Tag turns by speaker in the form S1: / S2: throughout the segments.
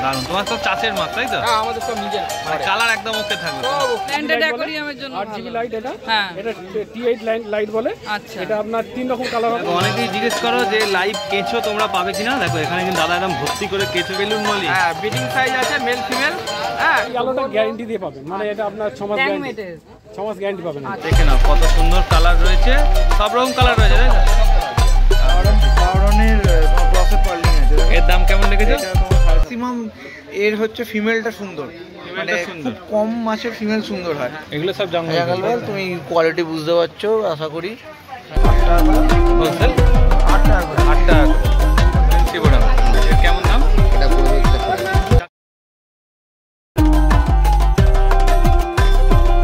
S1: দারুণ। তোমার সব চাষের মাছ তাই তো?
S2: হ্যাঁ, আমাদের সব নিজের।
S1: কালার একদম ওকে থাকবে।
S3: ব্র্যান্ডেড অ্যাকোয়ারিয়ামের জন্য
S2: 8GB লাইট এটা।
S3: হ্যাঁ,
S2: এটা T8 লাইট বলে।
S3: আচ্ছা,
S2: এটা আপনার 3 রকম কালার হবে।
S1: অনেকেই জিজ্ঞেস করো যে লাইভ কেঁচো তোমরা পাবে কিনা। দেখো এখানে কিন্তু দাদা একদম ভর্তি করে কেঁচো বেলুন মলি।
S2: হ্যাঁ, ব্রিডিং সাইজ আছে মেল ফিমেল। হ্যাঁ, এই আলোটা গ্যারান্টি দিয়ে পাবেন, মানে এটা আপনার 6 মাস গ্যারান্টি। 6 মাস গ্যারান্টি পাবেন।
S1: দেখে নাও কত সুন্দর কালার রয়েছে, সব রকম কালার রয়েছে তাই তো? এর দাম কেমন রেখেছো?
S4: ম্যাক্সিমাম এর হচ্ছে ফিমেলটা সুন্দর, মানে খুব কম মাছের ফিমেল সুন্দর হয়।
S1: এগুলো সব জঙ্গল।
S4: তুমি কোয়ালিটি বুঝতে পারছো আশা করি।
S1: 8 টাকা করে। 8 টাকা করে। এর কেমন দাম?
S4: এটা পড়বে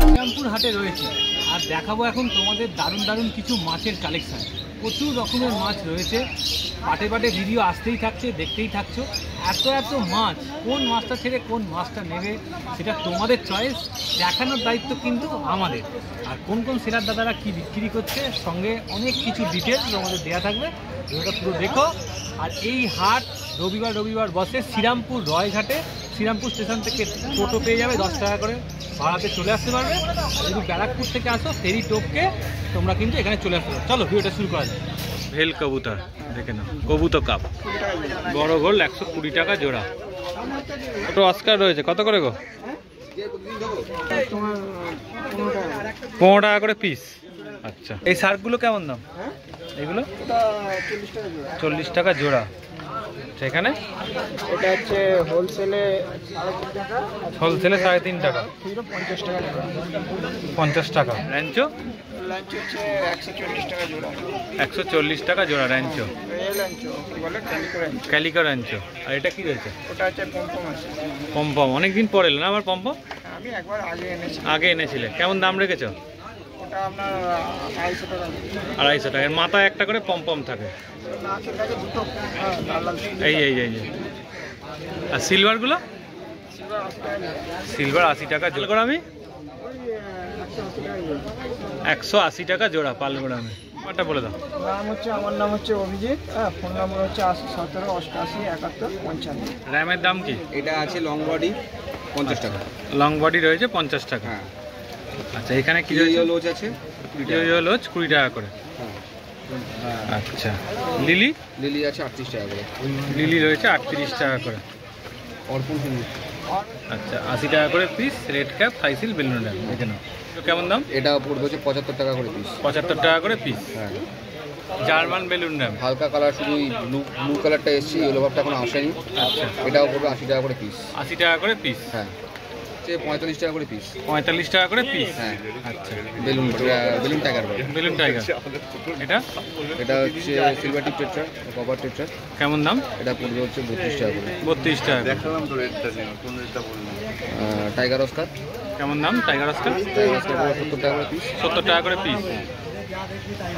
S1: শ্রীরামপুর হাটে রয়েছে আর দেখাবো এখন তোমাদের দারুণ দারুণ কিছু মাছের কালেকশন। প্রচুর রকমের মাছ রয়েছে, পাটে পাটে ভিডিও আসতেই থাকছে, দেখতেই থাকছো। এত এত মাছ, কোন মাছটা ছেড়ে কোন মাছটা নেবে সেটা তোমাদের চয়েস, দেখানোর দায়িত্ব কিন্তু আমাদের। আর কোন কোন সেলার দাদারা কী বিক্রি করছে, সঙ্গে অনেক কিছু ডিটেলস তোমাদের দেওয়া থাকবে, ভিডিওটা পুরো দেখো। আর এই হাট রবিবার বসে শ্রীরামপুর রয়ঘাটে। শ্রীরামপুর স্টেশন থেকে টোটো পেয়ে যাবে 10 টাকা করে, ভাড়াতে চলে আসতে পারবে। আর যদি ব্যারাকপুর থেকে আসো ফেরি টোপকে তোমরা কিন্তু এখানে চলে আসতে পারো। চলো ভিডিওটা শুরু করা যায়। ভেল কবুতর দেখে নাও, কবুতর কাপ বড় গোল 120 টাকা জোড়া। ছোট অস্কার রয়েছে, কত করে গো? 15 টাকা করে পিস। আচ্ছা, এই শার্কগুলো কেমন দাম? এগুলো 40 টাকা জোড়া। সেখানে
S2: এটা হচ্ছে হোলসেলে
S1: 3.5 টাকা। 50 টাকা। র্যাঞ্চো
S4: হচ্ছে 140 টাকা জোড়া।
S1: 140 টাকা জোড়া র্যাঞ্চো।
S4: কি বলে
S1: ক্যালিকো র্যাঞ্চো। আর এটা কি রয়েছে?
S4: ওটা হচ্ছে পমপম আছে।
S1: পমপম অনেকদিন পরে এলো না আবার পমপম?
S4: আমি একবার
S1: আগে এনেছিলে। কেমন দাম রেখেছো?
S4: ওটা আপনার 250 টাকা।
S1: 250 টাকা। এর মাথায় একটা করে পমপম থাকে। এই আর সিলভারগুলো? সিলভার 80 টাকা জোড়া। আমি 180 টাকা জোড়া পালগোড়ামে। ওটা বলে দাও।
S2: আমার নাম হচ্ছে অভিজিৎ। ফোন নাম্বার হচ্ছে 17 88 71 55।
S1: র্যামের দাম কি?
S4: এটা আছে লং বডি 50 টাকা।
S1: লং বডি রয়েছে 50 টাকা।
S4: হ্যাঁ।
S1: আচ্ছা, এখানে কি রয়েছে?
S4: লোচ আছে
S1: লোচ 20 টাকা করে। আচ্ছা, লিলি
S4: আছে 38 টাকা করে।
S1: লিলি রয়েছে 38 টাকা করে।
S4: অর্পণ হিন্দু।
S1: আচ্ছা, 80 টাকা করে পিস। রেড ক্যাপ ফাইসিল বেলুন র্যাম দেখে নাও। কেমন দাম?
S4: এটা পড়বে হচ্ছে 75 টাকা করে পিস।
S1: 75 টাকা করে পিস।
S4: হ্যাঁ,
S1: জার্মান বেলুন র্যাম।
S4: হালকা কালার, শুধু ব্লু কালারটা এসছে, ইয়েলো ভাবটা এখন আসেনি।
S1: আচ্ছা,
S4: এটাও পড়বে 80 টাকা করে পিস।
S1: 80 টাকা করে পিস।
S4: হ্যাঁ, 45 টাকা করে পিস।
S1: 45 টাকা করে পিস।
S4: হ্যাঁ।
S1: আচ্ছা,
S4: বেলুন টাইগার বলে।
S1: Balloon tiger.
S4: এটা হচ্ছে সিলভার টিপ টেট্রা, কপার টেট্রা।
S1: কেমন দাম?
S4: এটা পড়বে হচ্ছে 32 টাকা করে।
S1: 32 টাকা।
S4: দেখালাম তো রেটটা, কোন রেটটা বললাম। Tiger Oscar.
S1: কেমন দাম টাইগার অস্কার?
S4: 70 টাকা করে পিস।
S1: 70 টাকা করে পিস।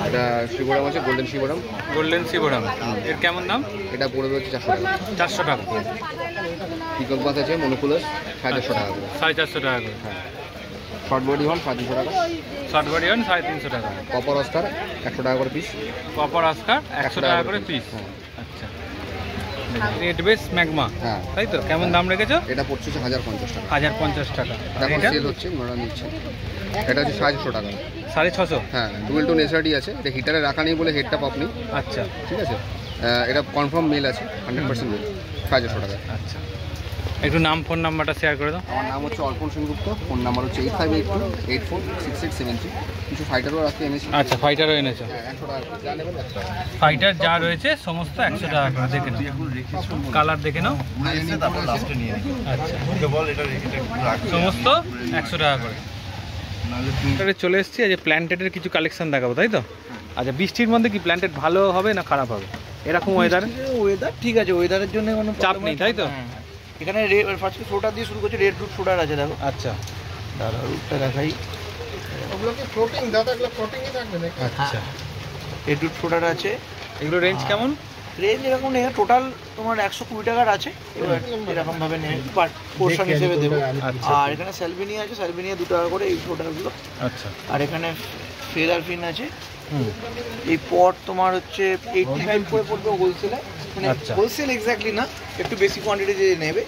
S4: এটা শিবরাম আছে, গোল্ডেন শিবরাম।
S1: গোল্ডেন শিবরাম। এর কেমন দাম?
S4: এটা পড়বে হচ্ছে 400 টাকা।
S1: 400 টাকা।
S4: পিকক বাস আছে মনোকুলাস, 450 টাকা করে।
S1: 450 টাকা করে।
S4: হ্যাঁ। শর্ট বডি হন 350 টাকা।
S1: শর্ট বডি হন 350 টাকা।
S4: কপার অস্কার 100 টাকা করে পিস।
S1: কপার অস্কার 100 টাকা করে পিস। আচ্ছা, রেড বেস ম্যাগমা।
S4: হ্যাঁ,
S1: তাই তো। কেমন দাম রেখেছো?
S4: এটা পড়ছে 1050 টাকা।
S1: 1050 টাকা।
S4: এখন সেল হচ্ছে, ওনারা নিচ্ছে। এটা হচ্ছে 650 টাকা।
S1: 650?
S4: হ্যাঁ, ডুয়েল টোন এসআরডি আছে। এটা হিটারে রাখা নেই বলে হেডটা পাপনি।
S1: আচ্ছা,
S4: ঠিক আছে। এটা কনফার্ম মেল আছে, 100% মেল। 650 টাকা।
S1: আচ্ছা, একটু নাম ফোন নাম্বারটা শেয়ার করে দাও।
S4: আমার নাম হচ্ছে অর্পণ সেনগুপ্ত। ফোন নাম্বার হচ্ছে 8582846873। কিছু ফাইটারও আজকে এনেছি।
S1: আচ্ছা, ফাইটারও এনেছো?
S4: 100 টাকা যা নেবেন।
S1: ফাইটার যা রয়েছে সমস্ত 100 টাকা করে। দেখে নাও, কালার দেখে নাও। আচ্ছা, সমস্ত 100 টাকা করে। চলে এসেছি। আজ প্ল্যান্টেডের কিছু কালেকশন দেখাবো, তাই তো? আচ্ছা, বৃষ্টির মধ্যে কি প্ল্যান্টেড ভালো হবে না খারাপ হবে এরকম ওয়েদার?
S4: ঠিক আছে, ওয়েদারের জন্য কোনো
S1: চাপ নেই, তাই তো?
S4: এখানে ফার্স্টে সোডা দিয়ে শুরু করছি। রেড রুট সোডার আছে, দেখো।
S1: আচ্ছা,
S4: দাদা রুটটা দেখাই। ওগুলো কি ফ্লোটিং? দাদা এগুলো ফ্লোটিংই থাকবে নাকি?
S1: আচ্ছা,
S4: রেড রুট সোডার আছে।
S1: এগুলো রেঞ্জ কেমন?
S4: রেঞ্জ এরকম নেই, টোটাল তোমার 120 টাকার আছে। এবার এরকম ভাবে নেই, বাট পোর্শন হিসেবে দেবো। আর এখানে স্যালভিনিয়া আছে, স্যালভিনিয়া 2 টাকা করে এই সোডারগুলো।
S1: আচ্ছা,
S4: আর এখানে ফেদার ফিন আছে, এই পট তোমার হচ্ছে 85 করে পড়বে হোলসেলে, মানে হোলসেল এক্স্যাক্টলি না, একটু বেশি কোয়ান্টিটি যে নেবে,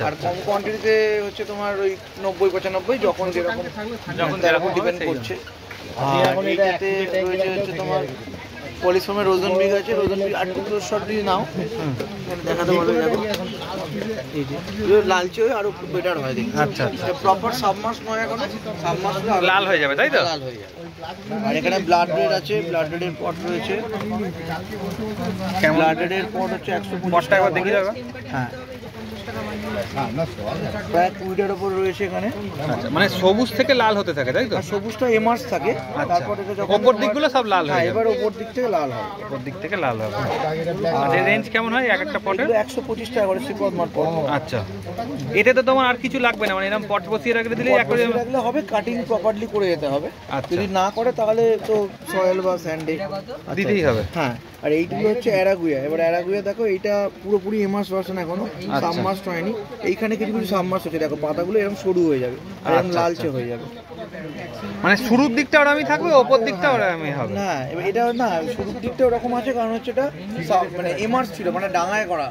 S4: আর কম কোয়ান্টিটিতে হচ্ছে তোমার ওই 90-95 যখন যেরকম ডিপেন্ড করছে। আর এইটাতে রয়েছে হচ্ছে তোমার পলিফর্মের রোজন বিগ আছে, রোজন বিগ 8 শট দিয়ে নাও দেখাতে পারবে। দেখো এই যে লালচে হয়ে আরো একটু বেটার হয় দেখি। আচ্ছা, প্রপার সাবমার্স নয়, এখন সাবমার্স
S1: লাল হয়ে যাবে, তাই তো?
S4: লাল হয়ে যাবে। আর এখানে ব্লাড রেড আছে, ব্লাড রেডের পট রয়েছে। ব্লাড রেডের পট হচ্ছে 150 টাকা দেখি যাবে। হ্যাঁ, প্রায় 20টার উপর রয়েছে এখানে।
S1: মানে সবুজ থেকে লাল হতে থাকে, তাই তো?
S4: সবুজটা এমার্স থাকে, তারপর এটা যখন
S1: উপর দিকগুলো সব লাল হয়।
S4: এবার উপর দিক থেকে লাল হয়,
S1: উপর দিক থেকে লাল হবে। আর এর রেঞ্জ কেমন হয় এক একটা পটে?
S4: 125 টাকা করে শ্রীপদ মার পট।
S1: আচ্ছা, এতে তো তোমার আর কিছু লাগবে না, মানে এরকম পট বসিয়ে রাখলে দিলে
S4: রাখলে হবে, কাটিং প্রপারলি করে যেতে হবে। যদি না করে তাহলে তো সয়েল বা স্যান্ডে
S1: দিতেই হবে।
S4: হ্যাঁ, আর এইগুলো হচ্ছে অ্যারাগুয়া। এবার অ্যারাগুয়া দেখো, এইটা পুরোপুরি এমার্স ভার্সন, এখনো সাবমার্স হয়নি। এইখানে কিছু কিছু সাবমার্স হচ্ছে, দেখো পাতাগুলো এরকম সরু হয়ে যাবে আর এরকম লালচে হয়ে যাবে।
S1: মানে শুরুর দিকটা ওরকমই থাকবে, ওপর দিকটা ওরকমই হবে
S4: না? এবার এটা না, শুরুর দিকটা ওরকম আছে, কারণ হচ্ছে এটা মানে এমার্স ছিল, মানে ডাঙায় করা।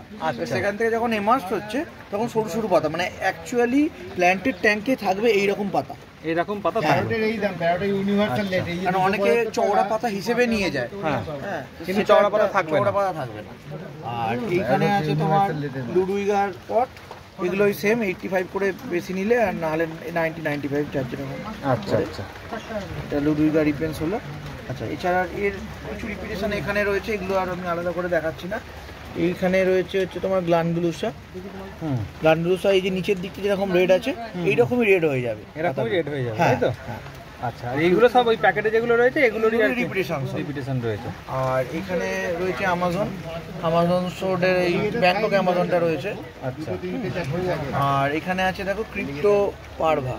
S4: সেখান থেকে যখন এমার্স হচ্ছে তখন সরু সরু পাতা, মানে অ্যাকচুয়ালি প্ল্যান্টের ট্যাঙ্কে থাকবে এইরকম পাতা।
S1: এরকম পাতা থাকবে,
S4: কারণ অনেকে চওড়া পাতা হিসেবে নিয়ে যায়। হ্যাঁ,
S1: কিন্তু চওড়া পাতা থাকবে না।
S4: চওড়া পাতা থাকবে না। আর এইখানে আছে তোমার লুডুইগার পট, এগুলো ওই সেম 85 করে বেশি নিলে, আর নাহলে 90-95 চার্জ এরকম।
S1: আচ্ছা আচ্ছা,
S4: এটা লুডুইগার রিপেন্স হলো। আচ্ছা, এছাড়া এর কিছু রিপিটেশন এখানে রয়েছে, এগুলো আর আমি আলাদা করে দেখাচ্ছি না। এইখানে রয়েছে হচ্ছে তোমার গ্ল্যান্ডুলোসা। গ্ল্যান্ডুলোসা এই যে নিচের দিকটা যেরকম রেড আছে, এইরকমই রেড হয়ে যাবে,
S1: এরকমই রেড হয়ে যাবে, তাই তো? আচ্ছা, আর এইগুলো সব ওই প্যাকেটে যেগুলো রয়েছে এগুলোরই রিপিটেশন রয়েছে।
S4: আর এখানে রয়েছে আমাজন স্টোরের এই ব্যাংকক অ্যামাজনটা রয়েছে।
S1: আচ্ছা,
S4: আর এখানে আছে দেখো ক্রিপ্টো পারভা,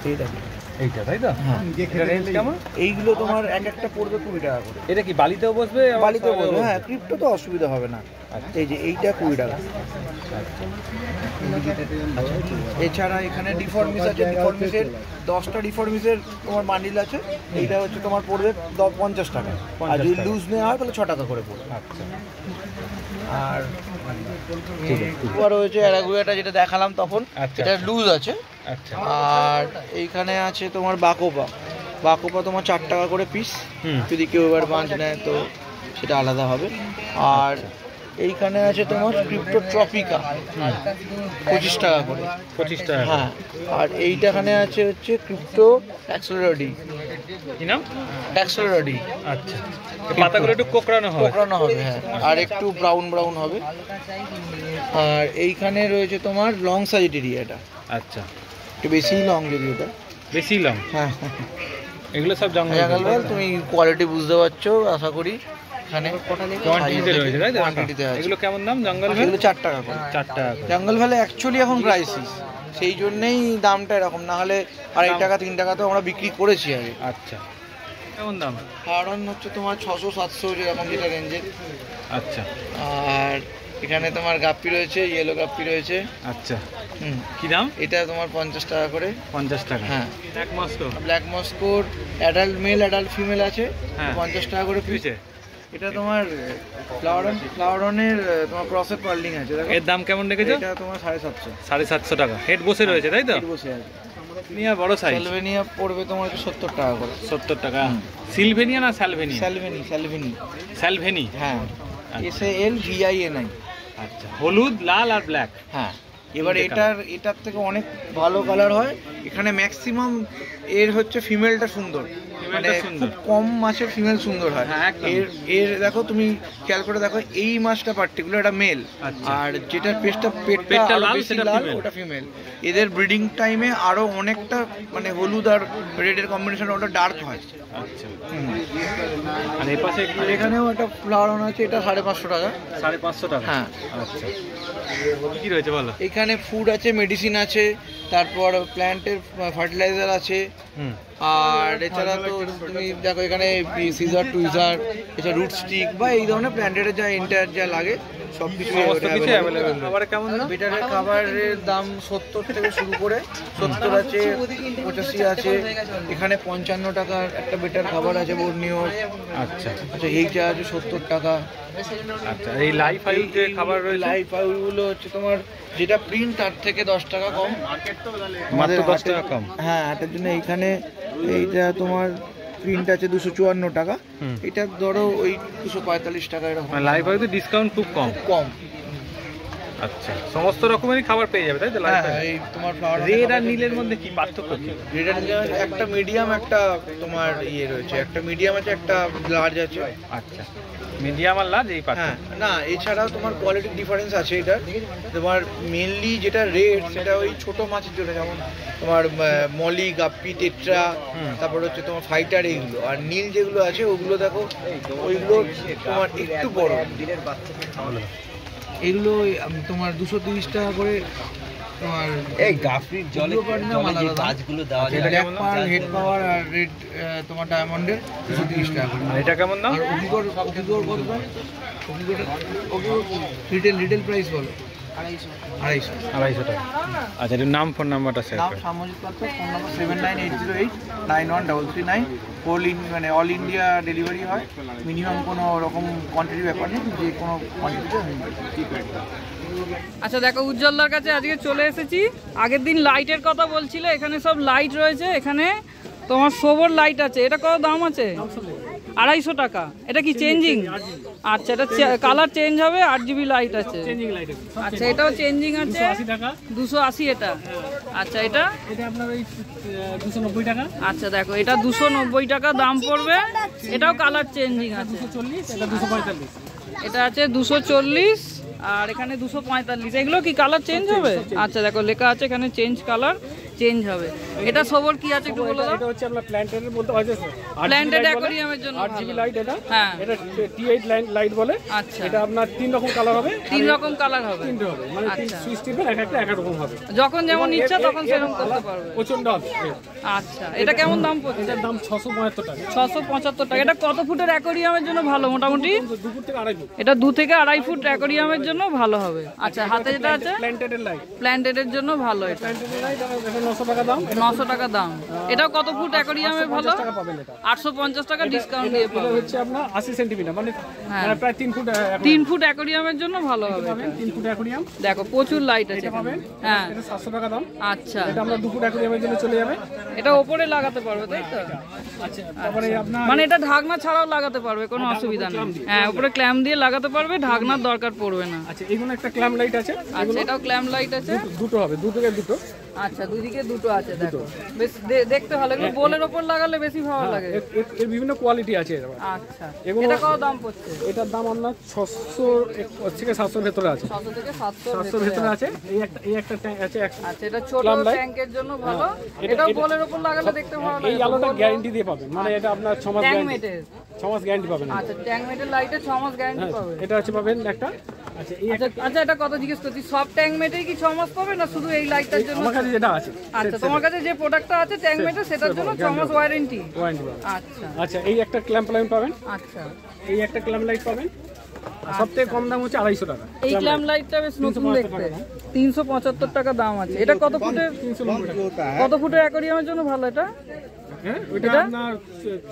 S1: এইটা, তাই তো?
S4: হ্যাঁ,
S1: এটা রেঞ্জ কেমন?
S4: এইগুলো তোমার এক একটা পড়বে 20 টাকা করে।
S1: এটা কি বালিতেও বসবে?
S4: বালিতেও বসবে, হ্যাঁ, ক্রিপ্টো তো অসুবিধা হবে না। এই যে এইটা 20 টাকা। এছাড়া এখানে ডিফর্মিস আছে, ডিফর্মিসের 10টা ডিফর্মিসের তোমার বান্ডিল আছে। এইটা হচ্ছে তোমার পড়বে 50 টাকা, আর যদি লুজ নেওয়া হয় তাহলে 6 টাকা করে পড়বে।
S1: আচ্ছা,
S4: আর রয়েছে অ্যারাগুয়াটা, যেটা দেখালাম তখন, এটা লুজ আছে।
S1: আচ্ছা,
S4: আর এইখানে আছে তোমার বাকোপা তোমার 4 টাকা করে পিস, যদি কেউ এবার বাঞ্চ নেয় তো সেটা আলাদা হবে। আর এইখানে আছে তোমার ক্রিপ্টো ট্রপিকা, 25 টাকা করে।
S1: 25 টাকা,
S4: হ্যাঁ। আর এইটাখানে আছে হচ্ছে ক্রিপ্টো অ্যাক্সেলরডি।
S1: কি নাম?
S4: অ্যাক্সেলরডি।
S1: আচ্ছা, পাতাগুলো একটু কোকড়ানো হবে,
S4: হ্যাঁ, আর একটু ব্রাউন হবে। আর এইখানে রয়েছে তোমার লং সাজিটেরিয়া, এটা
S1: আচ্ছা,
S4: একটু বেশি লং, যদি এটা
S1: বেশি লং।
S4: হ্যাঁ,
S1: এগুলো সব জঙ্গল।
S4: তুমি কোয়ালিটি বুঝতে পারছো আশা করি। এখানে
S1: কোয়ান্টিটিতে রয়েছে, তাই তো? এগুলো কেমন দাম? জঙ্গল ভ্যাল?
S4: এগুলো 4 টাকা করে।
S1: 4 টাকা করে।
S4: জঙ্গল ভ্যালে অ্যাকচুয়ালি এখন ক্রাইসিস, সেই জন্যই দামটা এরকম, না হলে 2.5 টাকা 3 টাকা তো আমরা বিক্রি করেছি আগে।
S1: আচ্ছা, কেমন দাম?
S4: হারন হচ্ছে তোমার 600-700 যেরকম, যেটা রেঞ্জের।
S1: আচ্ছা,
S4: আর এখানে তোমার গাপ্পি রয়েছে, ইয়েলো গাপ্পি রয়েছে।
S1: আচ্ছা, কি দাম?
S4: এটা তোমার 50 টাকা করে।
S1: 50 টাকা।
S4: হ্যাঁ,
S1: ব্ল্যাক
S4: মস্কোর অ্যাডাল্ট মেল অ্যাডাল্ট ফিমেল আছে, 50 টাকা করে পিস। এটা তোমার ফ্লাওয়ারনের তোমার প্রসেস পার্লিং আছে, দেখো
S1: এর দাম কেমন রেখেছো?
S4: এটা তোমার 750।
S1: 750 টাকা হেড বসে রয়েছে, তাই তো?
S4: হেড বসে আছে।
S1: নিয়া বড় সাইজ।
S4: সালভেনিয়া পড়বে তোমার 70 টাকা করে।
S1: 70 টাকা। সিলভেনিয়া না স্যালভেনিয়া? স্যালভেনি।
S4: হ্যাঁ, SALVINI।
S1: আচ্ছা, হলুদ, লাল আর ব্ল্যাক।
S4: হ্যাঁ, এবার এটার থেকে অনেক ভালো কালার হয়। এখানে ম্যাক্সিমাম এর হচ্ছে ফিমেলটা সুন্দর, মানে খুব কম মাছের ফিমেল সুন্দর হয়। এর দেখো, তুমি খেয়াল করে দেখো, এই মাছটা পার্টিকুলার এটা মেল, আর যেটার পেটটা লাল সেটা লাল, ওটা ফিমেল। এদের ব্রিডিং টাইমে আরো অনেকটা মানে হলুদ আর রেডের কম্বিনেশন ওটা ডার্ক হয়।
S1: আচ্ছা, আর এই পাশে
S4: এখানেও একটা ফ্লাওয়ার আছে, এটা 550 টাকা।
S1: 550 টাকা।
S4: হ্যাঁ।
S1: আচ্ছা, কি রয়েছে বলো?
S4: এখানে ফুড আছে, মেডিসিন আছে, তারপর প্ল্যান্টের ফার্টিলাইজার আছে, আর এছাড়া তো তুমি দেখো এখানে সিজার টুইজার, এছাড়া রুট স্টিক বা এই ধরনের প্ল্যান্টের যা এন্টার যা লাগে সব কিছু বেটারের খাবারের দাম 70 থেকে শুরু করে 70 আছে, 85 আছে, এখানে 55 টাকার একটা বেটার খাবার আছে বর্ণীয়।
S1: আচ্ছা
S4: আচ্ছা এইটা আছে 70 টাকা।
S1: আচ্ছা এই লাইফ আয়ু যে খাবার রয়েছে,
S4: লাইফ আয়ুগুলো হচ্ছে তোমার যেটা প্রিন্ট তার থেকে 10 টাকা কম,
S1: মাত্র 10 টাকা কম।
S4: হ্যাঁ এটার জন্য এইখানে এইটা তোমার প্রিন্ট আছে 254 টাকা, এটা ধরো ওই 245 টাকা এরকম।
S1: লাইফ আয়ুতে ডিসকাউন্ট খুব কম
S4: কম।
S1: আচ্ছা সমস্ত রকমেরই খাবার পেয়ে যাবে তাই তো? লাইফ
S4: হ্যাঁ এই তোমার ফ্লাওয়ার
S1: রেড আর নীলের মধ্যে কি পার্থক্য কি?
S4: রেড আর নীল একটা মিডিয়াম একটা তোমার ইয়ে রয়েছে, একটা মিডিয়াম আছে একটা লার্জ আছে।
S1: আচ্ছা মিডিয়াম আর লার্জ এই
S4: হ্যাঁ
S1: পার্থক্য।
S4: না এছাড়াও তোমার কোয়ালিটি ডিফারেন্স আছে এটা। তোমার মেনলি যেটা রেড সেটা ওই ছোট মাছের জন্য, যেমন তোমার মলি, গাপ্পি, টেট্রা, তারপর হচ্ছে তোমার ফাইটার এইগুলো। আর নীল যেগুলো আছে ওগুলো দেখো ওইগুলো তোমার একটু বড়, এগুলো তোমার 230 টাকা করে। তোমার এই গাফরির জলে যে গাছগুলো দেওয়া যায়, ব্ল্যাক পার্ল, হেড পাওয়ার আর রেড তোমার ডায়মন্ডের 230 টাকা করে।
S1: এটা কেমন দাম?
S4: আর অভিগর কত দাম? অভিগর রিটেল প্রাইস বলো 250 টাকা।
S1: আচ্ছা এর নাম ফোন নাম্বারটা শেয়ার
S4: নাম
S1: করুন।
S4: সামজিৎ পাত্র, phone number 7980891339। All India delivery হয়, মিনিমাম কোনো রকম কোয়ান্টিটি ব্যাপার নেই, যে কোনো কোয়ান্টিটিতে হয়ে যাবে।
S3: আচ্ছা দেখো উজ্জ্বলদার কাছে আজকে চলে এসেছি। আগের দিন লাইটের কথা বলছিল, এখানে সব লাইট রয়েছে। এখানে তোমার সোবর লাইট আছে, এটা কত দাম আছে? 250 টাকা। এটা কি চেঞ্জিং? আচ্ছা এটা কালার চেঞ্জ হবে, 8GB লাইট আছে। আচ্ছা এটাও চেঞ্জিং আছে 280 এটা। আচ্ছা এটা
S2: আপনার ওই 290 টাকা।
S3: আচ্ছা দেখো এটা 290 টাকা দাম পড়বে। এটাও কালার চেঞ্জিং আছে।
S2: 240, এটা 245।
S3: এটা আছে 240 আর এখানে 245। এগুলো কি কালার চেঞ্জ হবে? আচ্ছা দেখো লেখা আছে এখানে চেঞ্জ কালার চেঞ্জ হবে। এটা সবর কি আছে একটু বলে দাও।
S2: এটা হচ্ছে আমরা প্ল্যান্টেডের বলতে হয়,
S3: প্ল্যান্টেড অ্যাকোয়ারিয়ামের জন্য
S2: 8GB লাইট এটা।
S3: হ্যাঁ
S2: এটা T8 লাইট বলে।
S3: আচ্ছা
S2: এটা আপনার 3 রকম কালার হবে।
S3: 3 রকম কালার হবে।
S2: 3 হবে মানে সুইচ টিপে একটা এক রকম হবে।
S3: যখন যেমন ইচ্ছা তখন সেরকম করতে পারবে।
S2: প্রচন্ড হবে।
S3: আচ্ছা এটা কেমন দাম পড়ছে?
S2: এটার দাম 675 টাকা।
S3: 675 টাকা। এটা কত ফুটের অ্যাকোয়ারিয়ামের জন্য ভালো মোটামুটি?
S2: 2 ফুট থেকে 2.5 ফুট।
S3: এটা 2 থেকে 2.5 ফুট অ্যাকোয়ারিয়ামের জন্য ভালো হবে। আচ্ছা হাতে যেটা আছে
S2: প্ল্যান্টেডের লাইট,
S3: প্ল্যান্টেডের জন্য ভালো। এটা
S2: প্ল্যান্টেডের লাইট 900 টাকা দাম।
S3: 900 টাকা দাম। এটাও কত ফুট অ্যাকোয়ারিয়ামে ভালো? 850 টাকা ডিসকাউন্ট দিয়ে পাবেন।
S2: হচ্ছে আপনার 80 সেন্টিমিটার মানে প্রায় 3 ফুট।
S3: 3 ফুট অ্যাকোয়ারিয়ামের জন্য ভালো হবে।
S2: 3 ফুট অ্যাকোয়ারিয়াম
S3: দেখো প্রচুর লাইট আছে
S2: পাবেন।
S3: হ্যাঁ
S2: এটা 700 টাকা দাম।
S3: আচ্ছা
S2: এটা আমরা 2 ফুট অ্যাকোয়ারিয়ামের জন্য চলে যাবে।
S3: এটা উপরে লাগাতে পারবে তাই তো?
S2: আচ্ছা তারপরে আপনার
S3: মানে এটা ঢাকনা ছাড়াও লাগাতে পারবে, কোনো অসুবিধা নেই। হ্যাঁ উপরে ক্ল্যাম্প দিয়ে লাগাতে পারবে, ঢাকনার দরকার পড়বে না।
S2: আচ্ছা এগুলো একটা ক্ল্যাম্প লাইট আছে।
S3: আচ্ছা এটাও ক্ল্যাম্প লাইট আছে।
S2: দুটো হবে, দুটোকে দুটো।
S3: আচ্ছা দুদিকে দুটো আছে দেখো। বেশ দেখতে ভালো, এগুলো বোলের উপর লাগালে বেশি ভালো লাগে।
S2: এর বিভিন্ন কোয়ালিটি আছে।
S3: আচ্ছা এটা কত দাম পড়ছে?
S2: এটার দাম আপনার 600 থেকে 700 ভেতরে আছে।
S3: 600 থেকে 700
S2: 700 ভেতরে আছে। এই একটা ট্যাঙ্ক আছে।
S3: আচ্ছা এটা ছোট ট্যাঙ্কের জন্য ভালো। এটাও বোলের উপর লাগালে দেখতে ভালো লাগে।
S2: এই আলোটা গ্যারান্টি দিয়ে পাবেন, মানে এটা আপনার 6 মাস
S3: ট্যাঙ্ক
S2: গ্যারান্টি।
S3: মেটের
S2: 6 মাস গ্যারান্টি পাবেন।
S3: আচ্ছা ট্যাঙ্ক মেটের লাইটে 6 মাস গ্যারান্টি পাবে।
S2: এটা হচ্ছে পাবেন একটা। আচ্ছা এই
S3: আচ্ছা এটা কত জিজ্ঞেস করছি? সব ট্যাঙ্ক মেটেই কি 6 মাস পাবে না শুধু এই লাইটটার জন্য?
S2: আমার কাছে যেটা আছে।
S3: আচ্ছা তোমার কাছে যে প্রোডাক্টটা আছে ট্যাঙ্ক মেটের সেটার জন্য 6 মাস ওয়ারেন্টি। আচ্ছা
S2: আচ্ছা এই একটা ক্ল্যাম্প লাইট পাবেন।
S3: আচ্ছা
S2: এই একটা ক্ল্যাম্প লাইট পাবেন। সবথেকে কম দাম হচ্ছে 250 টাকা।
S3: এই ক্ল্যাম্প লাইটটা বেশ নতুন দেখতে। 375 টাকা দাম আছে। এটা কত ফুটের?
S2: 390 টাকা।
S3: কত ফুটের অ্যাকোয়ারিয়ামের জন্য ভালো এটা?
S2: হ্যাঁ ওটা আপনার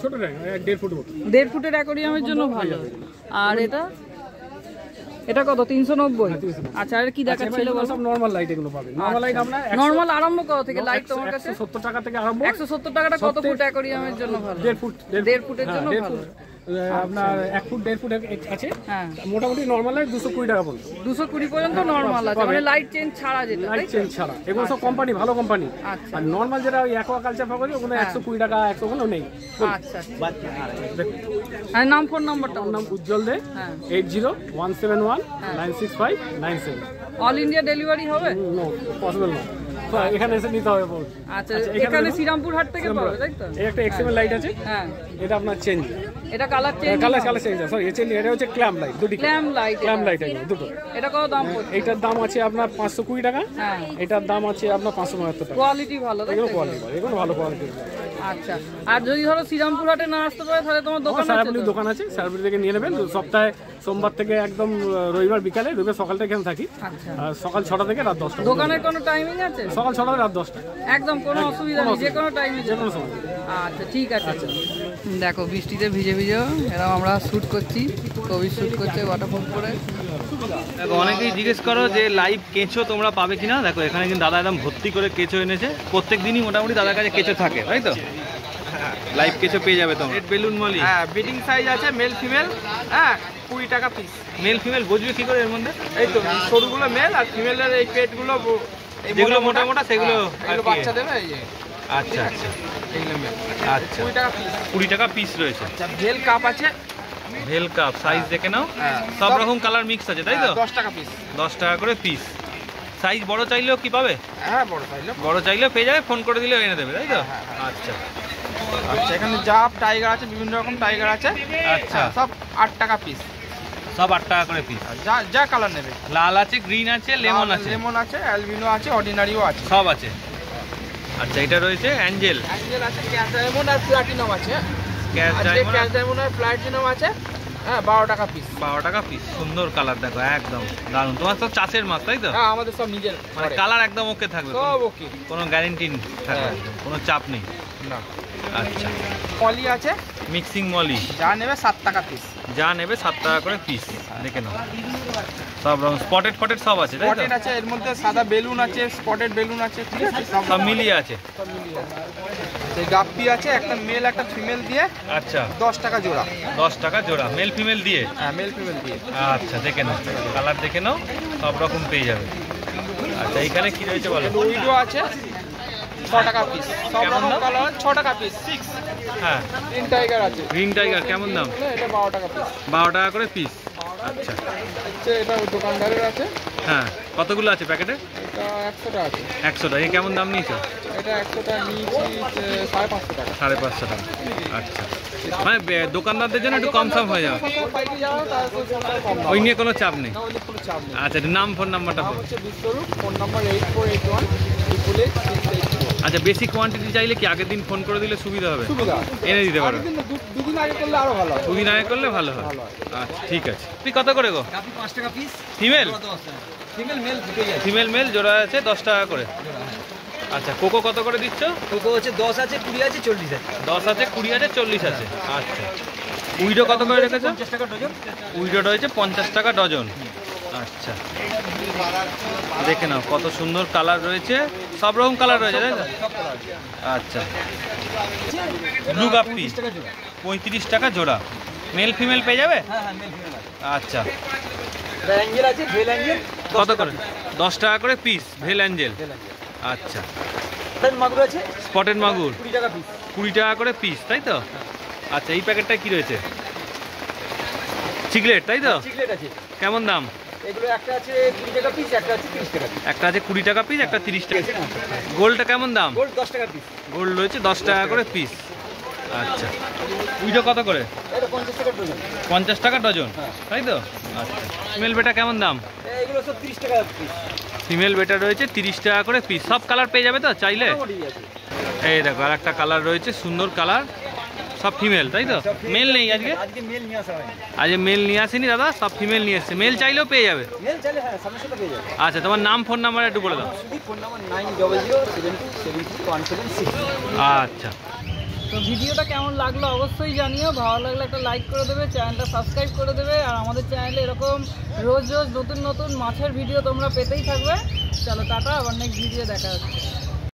S2: ছোট ট্যাঙ্ক 1.5 ফুট মতো।
S3: 1.5 ফুটের অ্যাকোয়ারিয়ামের জন্য ভালো। আর এটা কত? 390। আচ্ছা আর কি দেখাচ্ছিল বলো?
S2: সব নরমাল লাইট এগুলো পাবেন। নরমাল লাইট আপনার
S3: নরমাল আরম্ভ কত থেকে লাইট তোমার কাছে?
S2: 170 টাকা থেকে আরম্ভ।
S3: 170 টাকাটা কত ফুট অ্যাকোয়ারিয়ামের জন্য ভালো?
S2: 1.5 ফুট।
S3: 1.5 ফুটের জন্য ভালো।
S2: আপনার 1 ফুট 1.5 ফুট আছে।
S3: হ্যাঁ
S2: মোটামুটি নরমাল লাইট 220 টাকা পড়বে।
S3: 220 পর্যন্ত নরমাল আছে, মানে লাইট চেঞ্জ ছাড়া যেটা।
S2: লাইট চেঞ্জ ছাড়া এগুলো সব কোম্পানি, ভালো কোম্পানি।
S3: আচ্ছা
S2: আর নরমাল যেটা ওই অ্যাকোয়াকালচার পাওয়া যায় ওগুলো 120 টাকা 100 কোনো নেই।
S3: আচ্ছা আর নাম ফোন নাম্বারটা?
S2: নাম উজ্জ্বল দে।
S3: হ্যাঁ
S2: 8017196597।
S3: অল ইন্ডিয়া ডেলিভারি হবে?
S2: নো পসিবল না। এখানে এসে নিতে হবে বল।
S3: আচ্ছা এখানে শ্রীরামপুর হাট থেকে পাবে তাই তো?
S2: এই একটা এক্সএমএল লাইট আছে,
S3: হ্যাঁ
S2: এটা আপনার চেঞ্জ,
S3: এটা colour change,
S2: colour change, sorry এটা হচ্ছে ক্ল্যাম্প লাইট, দুটি
S3: ক্ল্যাম্প লাইট
S2: আছে দুটো।
S3: এটা কত দাম পড়ছে?
S2: এইটার দাম আছে আপনার 520 টাকা,
S3: হ্যাঁ
S2: এটার দাম আছে আপনার 575 টাকা।
S3: কোয়ালিটি ভালো তাই তো?
S2: এগুলো ভালো কোয়ালিটি।
S3: আচ্ছা আর যদি ধরো শ্রীরামপুর হাটে না আসতে পারে তাহলে তোমার দোকান আছে?
S2: সারাপুলির দোকান আছে, সারাপুলি থেকে নিয়ে নেবেন। সপ্তাহে সোমবার থেকে একদম রবিবার বিকালে, রবিবার সকালটা এখানে থাকি।
S3: আচ্ছা
S2: আর সকাল 6টা থেকে রাত 10টা।
S3: দোকানের কোনো টাইমিং আছে?
S2: সকাল 6টা থেকে রাত 10টা,
S3: একদম কোনো অসুবিধা নেই, যে কোনো টাইমে
S2: যে কোনো সময়।
S3: আচ্ছা ঠিক আছে। দেখো বৃষ্টিতে ভিজে ভিজে এরকম আমরা শ্যুট করছি, কবি শ্যুট করছে ওয়াটারপ্রুফ করে।
S1: দেখো অনেকেই জিজ্ঞেস করো যে লাইভ কেঁচো তোমরা পাবে কিনা। দেখো এখানে কিন্তু দাদা একদম ভর্তি করে কেঁচো এনেছে, প্রত্যেক দিনই মোটামুটি দাদার কাছে কেঁচো থাকে, তাই তো? লাইভ কেঁচো পেয়ে যাবে তোমরা। রেড বেলুন মলি,
S4: হ্যাঁ বিডিং সাইজ আছে, মেল ফিমেল, হ্যাঁ 20 টাকা পিস।
S1: মেল ফিমেল বুঝবে কি করে এর মধ্যে?
S4: এই তো সরুগুলো মেল আর ফিমেলের এই পেটগুলো
S1: যেগুলো মোটা মোটা সেগুলো
S4: এগুলো বাচ্চা দেবে। এই যে
S1: আচ্ছা আচ্ছা
S4: এইগুলো মেল,
S1: আচ্ছা
S4: 20 টাকা পিস।
S1: 20 টাকা পিস রয়েছে।
S4: আচ্ছা ভেল কাপ আছে,
S1: ভেল কাপ সাইজ দেখে নাও, সব রকম কালার মিক্স আছে তাই তো?
S4: 10 টাকা পিস।
S1: 10 টাকা করে পিস। সাইজ বড় চাইলেও কি পাবে?
S4: হ্যাঁ বড় সাইজ,
S1: বড় চাইলেও পেয়ে যাবে, ফোন করে দিলেও এনে দেবে তাই তো? আচ্ছা
S4: আচ্ছা এখানে জাপ টাইগার আছে, বিভিন্ন রকম টাইগার আছে।
S1: আচ্ছা
S4: সব 8 টাকা পিস,
S1: সব 8 টাকা করে পিস।
S4: যা যা কালার নেবে।
S1: লাল আছে, গ্রিন আছে, লেমন আছে,
S4: লেমন আছে, অ্যালবিনো আছে, অর্ডিনারিও আছে,
S1: সব আছে। আচ্ছা এটা রয়েছে অ্যাঞ্জেল,
S4: অ্যাঞ্জেল আছে, ক্যাশ ডায়মন্ড আর প্লাটিনাম আছে।
S1: ক্যাশ ডায়মন্ড,
S4: ক্যাশ ডায়মন্ড আর প্লাটিনাম আছে, হ্যাঁ 12 টাকা পিস।
S1: 12 টাকা পিস। সুন্দর কালার দেখো, একদম দারুণ। তোমার তো চাষের মাছ তাই তো?
S4: হ্যাঁ আমাদের সব নিজের,
S1: মানে কালার একদম ওকে থাকবে,
S4: সব ওকে,
S1: কোনো গ্যারান্টি থাকবে, কোনো চাপ নেই।
S4: না।
S1: আচ্ছা
S4: পলি আছে,
S1: মিক্সিং মলি,
S4: যা নেবে 7 টাকা পিস।
S1: যা নেবে 7 টাকা করে পিস। দেখে নাও সব রকম স্পটেড ফটেড সব আছে তাই তো?
S4: স্পটেড আছে, এর মধ্যে সাদা বেলুন আছে, স্পটেড বেলুন আছে, ঠিক আছে
S1: সব মিলিয়ে আছে।
S4: সব মিলিয়ে আছে। এই গাপ্পি আছে, একটা মেল একটা ফিমেল দিয়ে
S1: আচ্ছা
S4: 10 টাকা জোড়া।
S1: 10 টাকা জোড়া, মেল ফিমেল দিয়ে।
S4: হ্যাঁ মেল ফিমেল দিয়ে।
S1: আচ্ছা দেখে নাও, কালার দেখে নাও, সব রকম পেয়ে যাবে। আচ্ছা এইখানে কি রয়েছে বলো?
S4: উইডো আছে 6 টাকা পিস, সব
S1: কেমন
S4: রকম
S1: দাম?
S4: কালার 6 টাকা পিস। 6
S1: হ্যাঁ
S4: গ্রিন টাইগার আছে,
S1: গ্রিন টাইগার কেমন দাম?
S4: এটা 12 টাকা পিস।
S1: 12 টাকা করে পিস। আচ্ছা
S4: এটা দোকানদারের আছে,
S1: হ্যাঁ কতগুলো আছে প্যাকেটে?
S4: এটা 100 টাকা আছে।
S1: 100 টাকা। কেমন দাম নিয়েছো?
S4: এটা 100 টাকা নিয়েছি, 550 টাকা।
S1: 550 টাকা। আচ্ছা মানে দোকানদারদের জন্য একটু কম সম হয়ে যাবে,
S4: পাইকারি যাওয়া তার কম দাম।
S1: ওই নিয়ে কোনো চাপ নেই।
S4: না ওদের কোনো চাপ নেই।
S1: আচ্ছা নাম ফোন নাম্বারটা বলো।
S4: হচ্ছে বিশ্বরূপ, ফোন নাম্বার 8481
S1: আচ্ছা বেশি কোয়ান্টিটি চাইলে কি আগের দিন ফোন করে দিলে সুবিধা হবে?
S4: সুবিধা
S1: এনে দিতে পারো?
S4: দুদিন আগে করলে আরো ভালো হয়।
S1: 2 দিন আগে করলে ভালো হয়। আচ্ছা ঠিক আছে। তুই কত করে গো?
S4: 5 টাকা পিস।
S1: ফিমেল
S4: সিঙ্গেল মেল দুটোই আছে।
S1: ফিমেল মেল জোড়া আছে 10 টাকা করে। আচ্ছা কোকো কত করে দিচ্ছ?
S4: কোকো হচ্ছে 10 আছে, 20 আছে, 40 আছে।
S1: 10 আছে, 20 আছে, 40 আছে। আচ্ছা উইডো কত করে রেখেছো?
S4: 50 টাকা ডজন।
S1: উইডো রয়েছে 50 টাকা ডজন। আচ্ছা দেখে নাও কত সুন্দর কালার রয়েছে, সব রকম কালার রয়েছে তাই তো? আচ্ছা ব্লু গাপ্পি 35 টাকা জোড়া, মেল ফিমেল পেয়ে যাবে?
S4: হ্যাঁ হ্যাঁ মেল ফিমেল আছে।
S1: আচ্ছা
S4: অ্যাঞ্জেল আছে, ভেল অ্যাঞ্জেল
S1: কত করে? 10 টাকা করে পিস ভেল অ্যাঞ্জেল। আচ্ছা
S4: মাগুর আছে,
S1: স্পটেড মাগুর
S4: 20 টাকা পিস।
S1: 20 টাকা করে পিস তাই তো? আচ্ছা এই প্যাকেটটা কি রয়েছে? চিকলেট তাই তো?
S4: চিকলেট আছে,
S1: কেমন দাম?
S4: এগুলো একটা আছে 20 টাকা পিস, একটা আছে 30 টাকা পিস।
S1: একটা আছে 20 টাকা পিস, একটা 30 টাকা। গোল্ডটা কেমন দাম?
S4: গোল্ড 10 টাকা পিস।
S1: গোল্ড রয়েছে 10 টাকা করে পিস। আচ্ছা উইডো কত করে?
S4: এটা 50 টাকা ডজন।
S1: 50 টাকা ডজন তাই তো? আচ্ছা ফিমেল বেটা কেমন দাম?
S4: এগুলো সব 30 টাকা পিস।
S1: ফিমেল বেটা রয়েছে 30 টাকা করে পিস। সব কালার পেয়ে যাবে তো চাইলে? এই দেখো আর একটা কালার রয়েছে, সুন্দর কালার, সব ফিমেল তাই তো? মেল নেই আজকে?
S4: আজকে মেল নিয়ে আসা হয়নি।
S1: আজকে মেল নিয়ে আসেনি দাদা, সব ফিমেল নিয়ে এসছে। মেল চাইলেও পেয়ে যাবে?
S4: মেল চাইলে হ্যাঁ সামনে সাথে পেয়ে যাবে।
S1: আচ্ছা তোমার নাম ফোন নাম্বার একটু বলে দাও।
S4: শুধু ফোন নাম্বার 9007272176।
S1: আচ্ছা
S3: তো ভিডিওটা কেমন লাগলো অবশ্যই জানিও, ভালো লাগলে একটা লাইক করে দেবে, চ্যানেলটা সাবস্ক্রাইব করে দেবে, আর আমাদের চ্যানেলে এরকম রোজ রোজ নতুন নতুন মাছের ভিডিও তোমরা পেতেই থাকবে। চলো টাটা, আবার নেক্সট ভিডিও দেখা হচ্ছে।